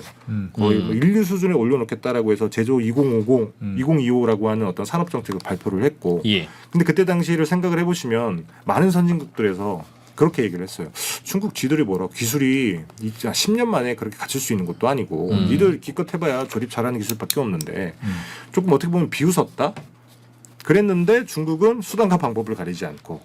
거의 뭐 인류 수준에 올려놓겠다라고 해서 제조 2050, 2025라고 하는 어떤 산업 정책을 발표를 했고 예. 근데 그때 당시를 생각을 해보시면 많은 선진국들에서 그렇게 얘기를 했어요. 중국 지들이 뭐라 기술이 10년 만에 그렇게 갖출 수 있는 것도 아니고 니들 기껏 해봐야 조립 잘하는 기술밖에 없는데 조금 어떻게 보면 비웃었다. 그랬는데 중국은 수단과 방법을 가리지 않고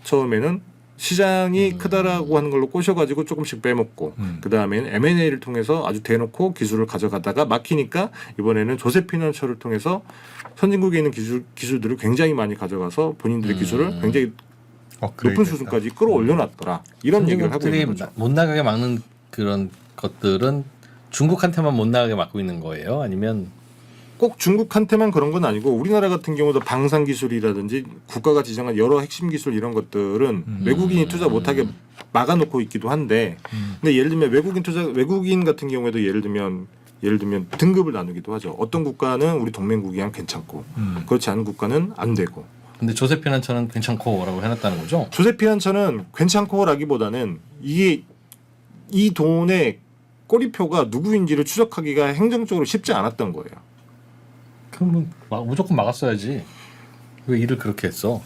처음에는 시장이 크다라고 하는 걸로 꼬셔가지고 조금씩 빼먹고 그 다음에는 M&A를 통해서 아주 대놓고 기술을 가져가다가 막히니까 이번에는 조세피난처를 통해서 선진국에 있는 기술들을 굉장히 많이 가져가서 본인들의 기술을 굉장히 높은 수준까지 끌어올려놨더라. 이런 얘기를 하고 있는 거죠. 못 나가게 막는 그런 것들은 중국한테만 못 나가게 막고 있는 거예요? 아니면 꼭 중국한테만 그런 건 아니고 우리나라 같은 경우도 방산 기술이라든지 국가가 지정한 여러 핵심 기술 이런 것들은 외국인이 투자 못하게 막아놓고 있기도 한데 근데 예를 들면 외국인 같은 경우에도 예를 들면 등급을 나누기도 하죠. 어떤 국가는 우리 동맹국이랑 괜찮고 그렇지 않은 국가는 안 되고 근데 조세피난처는 괜찮고라고 해놨다는 거죠? 조세피난처는 괜찮고라기보다는 이게 이 돈의 꼬리표가 누구인지를 추적하기가 행정적으로 쉽지 않았던 거예요. 그러면 무조건 막았어야지. 왜 일을 그렇게 했어?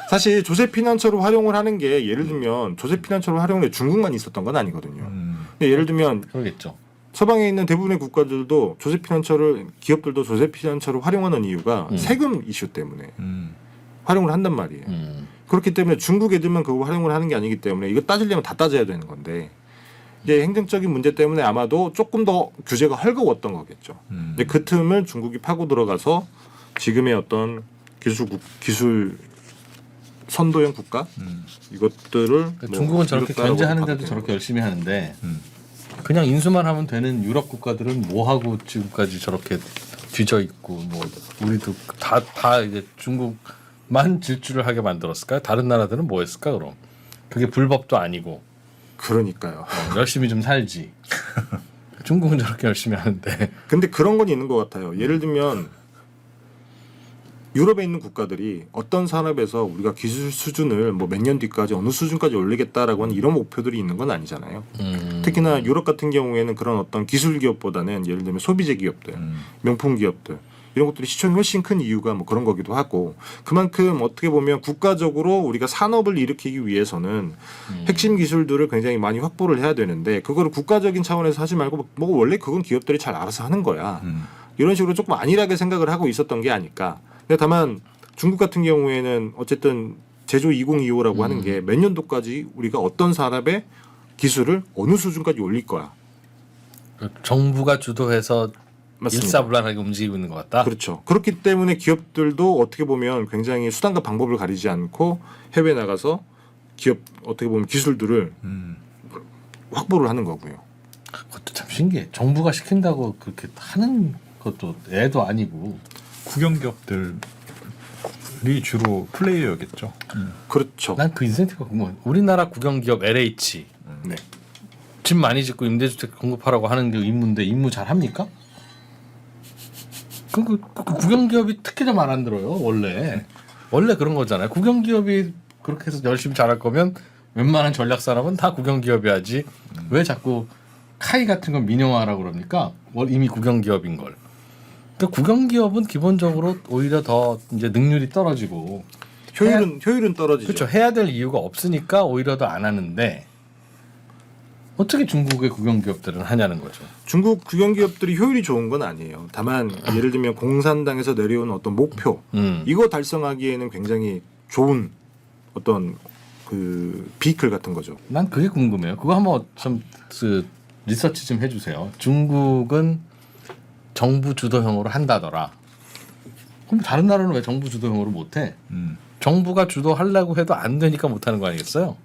사실 조세피난처로 활용을 하는 게 예를 들면 조세피난처로 활용을 해 중국만 있었던 건 아니거든요. 근데 예를 들면 그러겠죠. 서방에 있는 대부분의 국가들도 기업들도 조세피난처를 활용하는 이유가 세금 이슈 때문에 활용을 한단 말이에요. 그렇기 때문에 중국 애들만 그거 활용을 하는 게 아니기 때문에 이거 따지려면 다 따져야 되는 건데 이제 행정적인 문제 때문에 아마도 조금 더 규제가 헐거웠던 거겠죠. 근데 그 틈을 중국이 파고 들어가서 지금의 어떤 기술 선도형 국가 이것들을 그러니까 중국은 저렇게 이렇다라고 견제하는데도 봐도 저렇게 되는 열심히 하는데 그냥 인수만 하면 되는 유럽 국가들은 뭐 하고 지금까지 저렇게 뒤져 있고 뭐 우리도 다 이제 중국만 질주를 하게 만들었을까요? 다른 나라들은 뭐 했을까 그럼? 그게 불법도 아니고 그러니까요. 열심히 좀 살지. 중국은 저렇게 열심히 하는데. 근데 그런 건 있는 것 같아요. 예를 들면 유럽에 있는 국가들이 어떤 산업에서 우리가 기술 수준을 뭐 몇 년 뒤까지 어느 수준까지 올리겠다라고 하는 이런 목표들이 있는 건 아니잖아요. 특히나 유럽 같은 경우에는 그런 어떤 기술 기업보다는 예를 들면 소비재 기업들, 명품 기업들 이런 것들이 시총이 훨씬 큰 이유가 뭐 그런 거기도 하고 그만큼 어떻게 보면 국가적으로 우리가 산업을 일으키기 위해서는 핵심 기술들을 굉장히 많이 확보를 해야 되는데 그거를 국가적인 차원에서 하지 말고 뭐 원래 그건 기업들이 잘 알아서 하는 거야. 이런 식으로 조금 안일하게 생각을 하고 있었던 게 아닐까. 근데 다만 중국 같은 경우에는 어쨌든 제조 2025라고 하는 게 몇 년도까지 우리가 어떤 산업의 기술을 어느 수준까지 올릴 거야. 정부가 주도해서 맞습니다. 일사불란하게 움직이고 있는 것 같다. 그렇죠. 그렇기 때문에 기업들도 어떻게 보면 굉장히 수단과 방법을 가리지 않고 해외 나가서 기업 어떻게 보면 기술들을 확보를 하는 거고요. 그것도 참 신기해. 정부가 시킨다고 그렇게 하는 것도 애도 아니고. 국영기업들이 주로 플레이어겠죠. 그렇죠. 난 그 인센티브가 궁금해. 우리나라 국영기업 LH 네. 집 많이 짓고 임대주택 공급하라고 하는 게 임무인데 임무 잘 합니까? 그 국영기업이 특히 더 말 안 들어요 원래. 원래 그런 거잖아요. 국영기업이 그렇게 해서 열심히 잘할 거면 웬만한 전략 산업은 다 국영기업이 하지. 왜 자꾸 카이 같은 건 민영화라고 그럽니까? 이미 국영기업인 걸. 그러니까 국영기업은 기본적으로 오히려 더 이제 능률이 떨어지고 효율은 떨어지죠. 그렇죠. 해야 될 이유가 없으니까 오히려 더 안 하는데 어떻게 중국의 국영기업들은 하냐는 거죠. 중국 국영기업들이 효율이 좋은 건 아니에요. 다만 예를 들면 공산당에서 내려온 어떤 목표 이거 달성하기에는 굉장히 좋은 어떤 그 비클 같은 거죠. 난 그게 궁금해요. 그거 한번 좀 리서치 좀 해주세요. 중국은 정부 주도형으로 한다더라. 그럼 다른 나라는 왜 정부 주도형으로 못해? 정부가 주도하려고 해도 안 되니까 못하는 거 아니겠어요?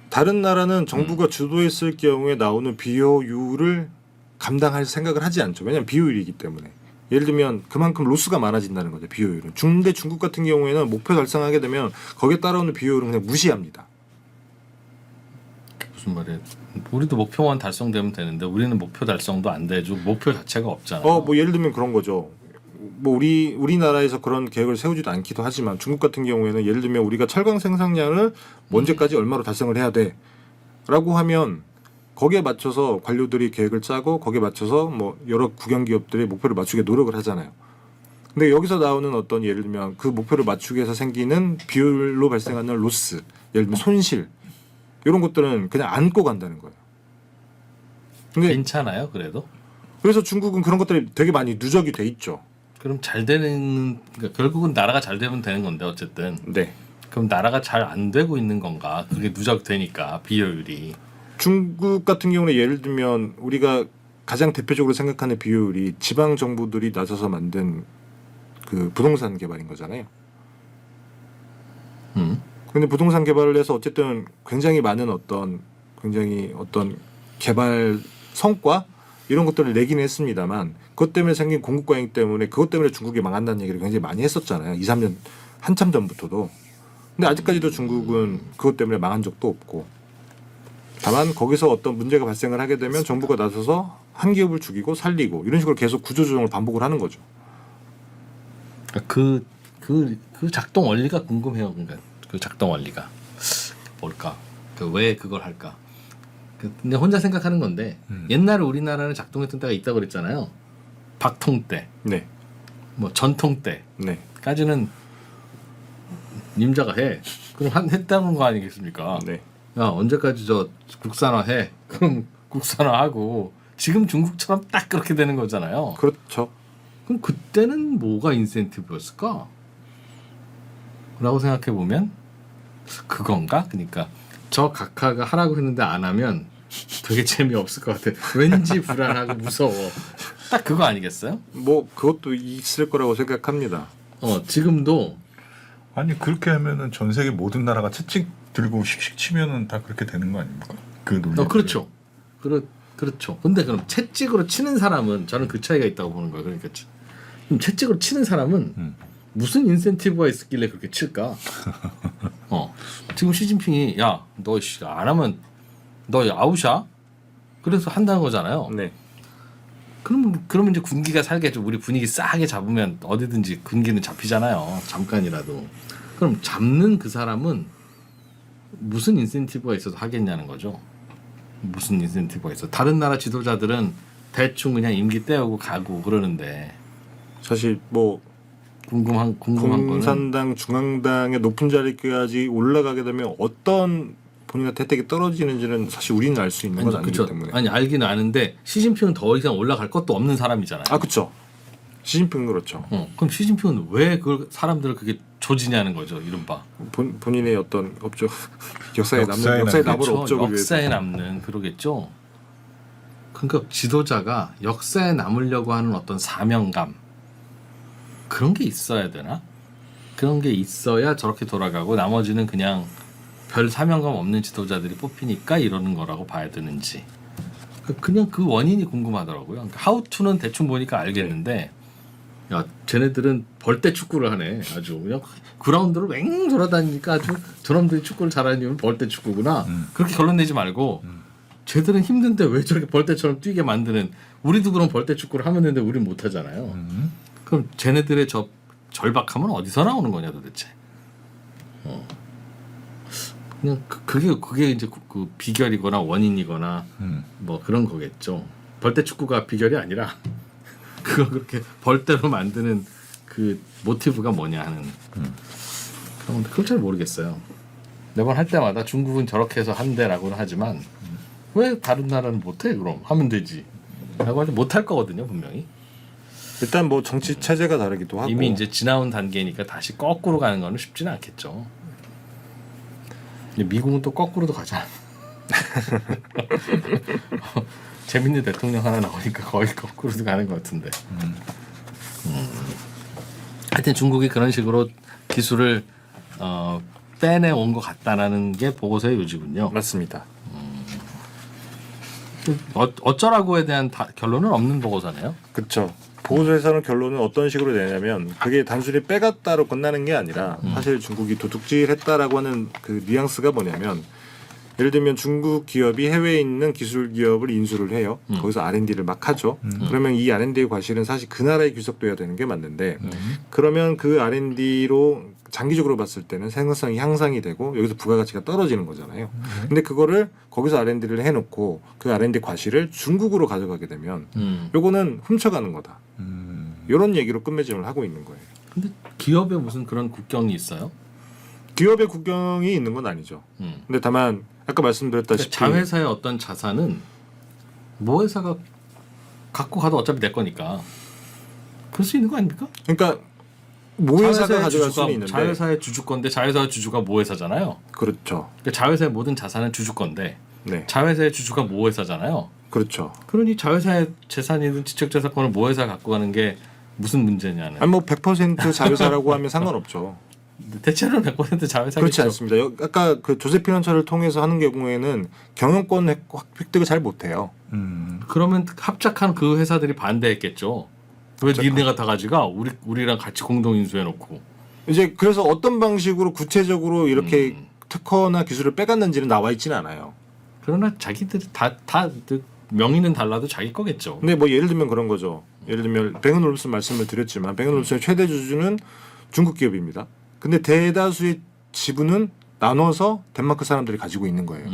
다른 나라는 정부가 주도했을 경우에 나오는 비효율을 감당할 생각을 하지 않죠. 왜냐하면 비효율이기 때문에. 예를 들면 그만큼 로스가 많아진다는 거죠. 비효율은. 근데 중국 같은 경우에는 목표 달성하게 되면 거기에 따라오는 비효율은 그냥 무시합니다. 무슨 말이에요? 우리도 목표만 달성되면 되는데 우리는 목표 달성도 안 돼주고 목표 자체가 없잖아요. 뭐 예를 들면 그런 거죠. 뭐 우리나라에서 그런 계획을 세우지도 않기도 하지만 중국 같은 경우에는 예를 들면 우리가 철강 생산량을 언제까지 얼마로 달성을 해야 돼라고 하면 거기에 맞춰서 관료들이 계획을 짜고 거기에 맞춰서 뭐 여러 국영기업들이 목표를 맞추게 노력을 하잖아요. 근데 여기서 나오는 어떤 예를 들면 그 목표를 맞추기 위해서 생기는 비율로 발생하는 로스, 예를 들면 손실 이런 것들은 그냥 안고 간다는 거예요. 근데 괜찮아요, 그래도? 그래서 중국은 그런 것들이 되게 많이 누적이 돼 있죠. 그럼 잘 되는 그러니까 결국은 나라가 잘 되면 되는 건데 어쨌든. 네. 그럼 나라가 잘 안 되고 있는 건가? 그게 누적되니까 비효율이. 중국 같은 경우는 예를 들면 우리가 가장 대표적으로 생각하는 비율이 지방 정부들이 나서서 만든 그 부동산 개발인 거잖아요. 근데 부동산 개발을 해서 어쨌든 굉장히 많은 어떤 개발 성과 이런 것들을 내기는 했습니다만 그것 때문에 생긴 공급 과잉 때문에 그것 때문에 중국이 망한다는 얘기를 굉장히 많이 했었잖아요. 2, 3년 한참 전부터도. 근데 아직까지도 중국은 그것 때문에 망한 적도 없고 다만 거기서 어떤 문제가 발생을 하게 되면 정부가 나서서 한 기업을 죽이고 살리고 이런 식으로 계속 구조조정을 반복을 하는 거죠. 그 작동 원리가 궁금해요. 그러니까 그 작동 원리가 뭘까? 왜 그걸 할까? 근데 혼자 생각하는 건데 옛날에 우리나라는 작동했던 때가 있다고 그랬잖아요. 박통 때, 네, 뭐 전통 네. 때까지는 님자가 해. 그럼 했다는 거 아니겠습니까? 네. 야 언제까지 저 국산화해? 그럼 국산화하고 지금 중국처럼 딱 그렇게 되는 거잖아요. 그렇죠. 그럼 그때는 뭐가 인센티브였을까? 라고 생각해 보면 그건가? 그러니까 저 각하가 하라고 했는데 안 하면 되게 재미없을 것 같아. 왠지 불안하고 무서워. 딱 그거 아니겠어요? 뭐 그것도 있을 거라고 생각합니다. 지금도 아니 그렇게 하면은 전 세계 모든 나라가 채찍 들고 씩씩 치면은 다 그렇게 되는 거 아닙니까? 그 논리. 그렇죠. 그렇죠. 근데 그럼 채찍으로 치는 사람은 저는 그 차이가 있다고 보는 거예요. 그러니까 그럼 채찍으로 치는 사람은 무슨 인센티브가 있었길래 그렇게 칠까? 지금 시진핑이 야 너 안 하면 너 아웃이야? 그래서 한다는 거잖아요. 네. 그러면 이제 군기가 살겠죠. 우리 분위기 싸게 잡으면 어디든지 군기는 잡히잖아요. 잠깐이라도. 그럼 잡는 그 사람은 무슨 인센티브가 있어서 하겠냐는 거죠. 무슨 인센티브가 있어? 다른 나라 지도자들은 대충 그냥 임기 때우고 가고 그러는데 사실 뭐 궁금한 거는 공산당, 중앙당의 높은 자리까지 올라가게 되면 어떤 본인한테 혜택이 떨어지는지는 사실 우리는 알 수 있는 건 아니기 그쵸. 때문에. 아니 알기는 아는데 시진핑은 더 이상 올라갈 것도 없는 사람이잖아요. 아 그렇죠. 시진핑 그렇죠. 그럼 시진핑은 왜 그걸 사람들을 그렇게 조지냐는 거죠. 이른바 본인의 어떤 업적 역사에 남을 그렇죠. 업적을 위해서. 역사에 남는 그러겠죠. 그러니까 지도자가 역사에 남으려고 하는 어떤 사명감 그런 게 있어야 되나? 그런 게 있어야 저렇게 돌아가고 나머지는 그냥 별 사명감 없는 지도자들이 뽑히니까 이러는 거라고 봐야 되는지 그냥 그 원인이 궁금하더라고요. 그러니까 하우투는 대충 보니까 알겠는데 야 쟤네들은 벌떼 축구를 하네. 아주 그냥 그라운드를 왱 돌아다니니까 아주 저놈들이 축구를 잘하는 이유는 벌떼 축구구나. 그렇게 결론 내지 말고 쟤들은 힘든데 왜 저렇게 벌떼처럼 뛰게 만드는 우리도 그럼 벌떼 축구를 하면 되는데 우린 못하잖아요. 그럼 쟤네들의 저 절박함은 어디서 나오는 거냐 도대체. 그냥 그게 이제 그 비결이거나 원인이거나 뭐 그런 거겠죠. 벌떼 축구가 비결이 아니라 그걸 그렇게 벌떼로 만드는 그 모티브가 뭐냐 하는. 그걸 잘 모르겠어요. 매번 할 때마다 중국은 저렇게 해서 한대라고는 하지만 왜 다른 나라는 못해? 그럼 하면 되지. 라고 하지 못할 거거든요, 분명히. 일단 뭐 정치 체제가 다르기도 하고 이미 이제 지나온 단계니까 다시 거꾸로 가는 거는 쉽지는 않겠죠. 근데 미국은 또 거꾸로도 가잖아. 재밌는 대통령 하나 나오니까 거의 거꾸로도 가는 것 같은데. 하여튼 중국이 그런 식으로 기술을 빼내온 것 같다라는 게 보고서의 요지군요. 맞습니다. 어쩌라고에 대한 결론은 없는 보고서네요. 그렇죠. 보고서에서는 결론은 어떤 식으로 내냐면 그게 단순히 빼갔다로 끝나는 게 아니라 사실 중국이 도둑질했다라고 하는 그 뉘앙스가 뭐냐면 예를 들면 중국 기업이 해외에 있는 기술 기업을 인수를 해요. 거기서 R&D를 막 하죠. 그러면 이 R&D의 과실은 사실 그 나라에 귀속돼야 되는 게 맞는데 그러면 그 R&D로 장기적으로 봤을 때는 생산성이 향상이 되고 여기서 부가가치가 떨어지는 거잖아요. 근데 그거를 거기서 R&D를 해놓고 그 R&D 과실을 중국으로 가져가게 되면 요거는 훔쳐가는 거다. 이런 얘기로 끝맺음을 하고 있는 거예요. 근데 기업에 무슨 그런 국경이 있어요? 기업의 국경이 있는 건 아니죠. 근데 다만 아까 말씀드렸다시피 자회사의 어떤 자산은 모 회사가 갖고 가도 어차피 내 거니까 그럴 수 있는 거 아닙니까? 그러니까 모 회사가 자회사의 가져갈 주주가- 수는 있는데 자회사의 주주건데 자회사의 주주가 모 회사잖아요. 그렇죠. 그러니까 자회사의 모든 자산은 주주건데 네, 자회사의 주주가 모 회사잖아요. 그렇죠. 그러니 자회사의 재산이든 지적재산권을 모 회사가 갖고 가는 게 무슨 문제냐는. 아니 뭐 100% 자회사라고 하면 상관없죠. 대체로 100% 자회사겠죠. 그렇지 않습니다. 아까 그 조세피난처를 통해서 하는 경우에는 경영권 획득을 잘 못해요. 그러면 합작한 그 회사들이 반대했겠죠. 왜 그렇죠. 니네가 다 가져가? 우리랑 같이 공동 인수해놓고. 이제 그래서 어떤 방식으로 구체적으로 이렇게 특허나 기술을 빼갔는지는 나와 있지는 않아요. 그러나 자기들이 다 명의는 달라도 자기 거겠죠. 근데 뭐 예를 들면 그런 거죠. 예를 들면 뱅앤올uf스 말씀을 드렸지만 뱅앤올uf스의 최대 주주는 중국 기업입니다. 근데 대다수의 지분은 나눠서 덴마크 사람들이 가지고 있는 거예요.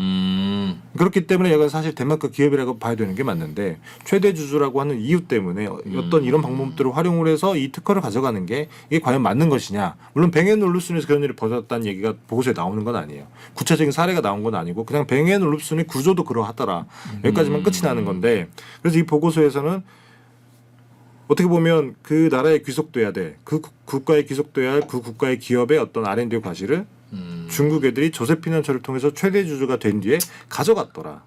그렇기 때문에 이건 사실 덴마크 기업이라고 봐야 되는 게 맞는데 최대 주주라고 하는 이유 때문에 어떤 이런 방법들을 활용을 해서 이 특허를 가져가는 게 이게 과연 맞는 것이냐. 물론 뱅앤올uf슨에서 그런 일이 벌어졌다는 얘기가 보고서에 나오는 건 아니에요. 구체적인 사례가 나온 건 아니고 그냥 뱅앤올uf슨의 구조도 그러하더라. 여기까지만 끝이 나는 건데 그래서 이 보고서에서는 어떻게 보면 그 나라에 귀속돼야 돼. 그 국가에 귀속돼야 할 그 국가의 기업의 어떤 R&D 과실을 중국 애들이 조세피난처를 통해서 최대 주주가 된 뒤에 가져갔더라.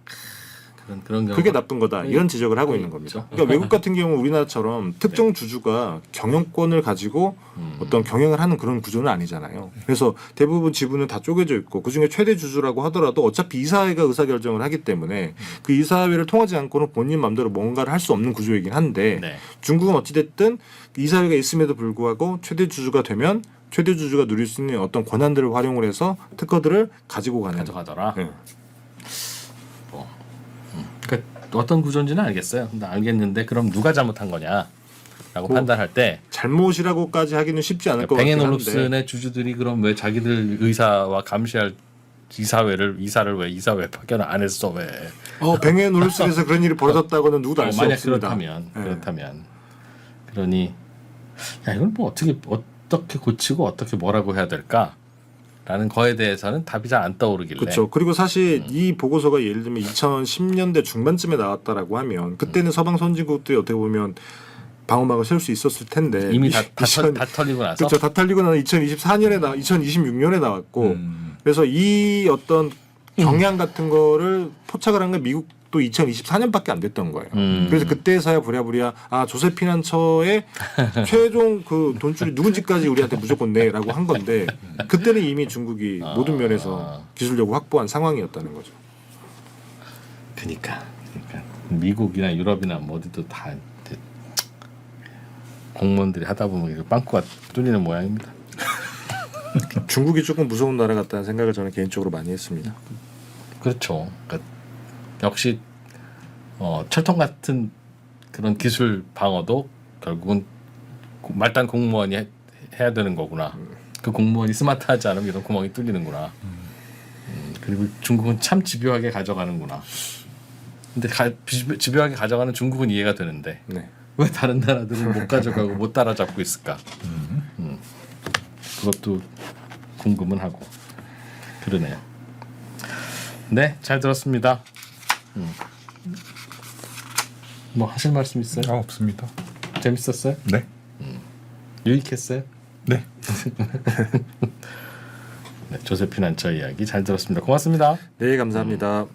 그런 경우. 그게 나쁜 거다. 이런 지적을 하고 있는 겁니다. 그러니까 외국 같은 경우 우리나라처럼 특정 주주가 경영권을 가지고 어떤 경영을 하는 그런 구조는 아니잖아요. 그래서 대부분 지분은 다 쪼개져 있고 그중에 최대 주주라고 하더라도 어차피 이사회가 의사결정을 하기 때문에 그 이사회를 통하지 않고는 본인 마음대로 뭔가를 할 수 없는 구조이긴 한데 네. 중국은 어찌됐든 이사회가 있음에도 불구하고 최대 주주가 되면 최대 주주가 누릴 수 있는 어떤 권한들을 활용을 해서 특허들을 가지고 가는 가져가더라. 네. 그러니까 어떤 구조인지는 알겠어요. 근데 알겠는데 그럼 누가 잘못한 거냐라고 판단할 때 잘못이라고까지 하기는 쉽지 않을 것 같긴 한데 뱅앤올uf슨의 주주들이 그럼 왜 자기들 의사와 감시할 이사를 왜 이사회 파견을 안 했어 왜? 뱅앤올uf슨에서 그런 일이 벌어졌다고는 누구도 알 수 만약 없습니다. 그렇다면 그러니 야 이걸 뭐 어떻게 고치고 어떻게 뭐라고 해야 될까라는 거에 대해서는 답이 잘 안 떠오르길래. 그렇죠. 그리고 사실 이 보고서가 예를 들면 2010년대 중반쯤에 나왔다라고 하면 그때는 서방 선진국들이 어떻게 보면 방어막을 세울 수 있었을 텐데 이미 다 털리고 나서. 그렇죠. 다 털리고 나서 2024년에 2026년에 나왔고 그래서 이 어떤 경향 같은 거를 포착을 한 게 미국도 2024년밖에 안 됐던 거예요. 그래서 그때서야 부랴부랴 조세피난처의 최종 그 돈줄이 누군지까지 우리한테 무조건 내라고 한 건데 그때는 이미 중국이 모든 면에서 기술력을 확보한 상황이었다는 거죠. 그러니까 미국이나 유럽이나 뭐 어디도 다 공무원들이 하다 보면 빵꾸가 뚫리는 모양입니다. 중국이 조금 무서운 나라 같다는 생각을 저는 개인적으로 많이 했습니다. 그렇죠. 그러니까 역시 철통 같은 그런 기술 방어도 결국은 말단 공무원이 해야 되는 거구나. 그 공무원이 스마트하지 않으면 이런 구멍이 뚫리는구나. 그리고 중국은 참 집요하게 가져가는구나. 근데 집요하게 가져가는 중국은 이해가 되는데 네. 왜 다른 나라들은 못 가져가고 못 따라잡고 있을까? 그것도 궁금은 하고 그러네요. 네, 잘 들었습니다. 뭐 하실 말씀 있어요? 아, 없습니다. 재밌었어요? 네. 유익했어요? 네. 네, 조세핀 안처 이야기 잘 들었습니다. 고맙습니다. 네, 감사합니다.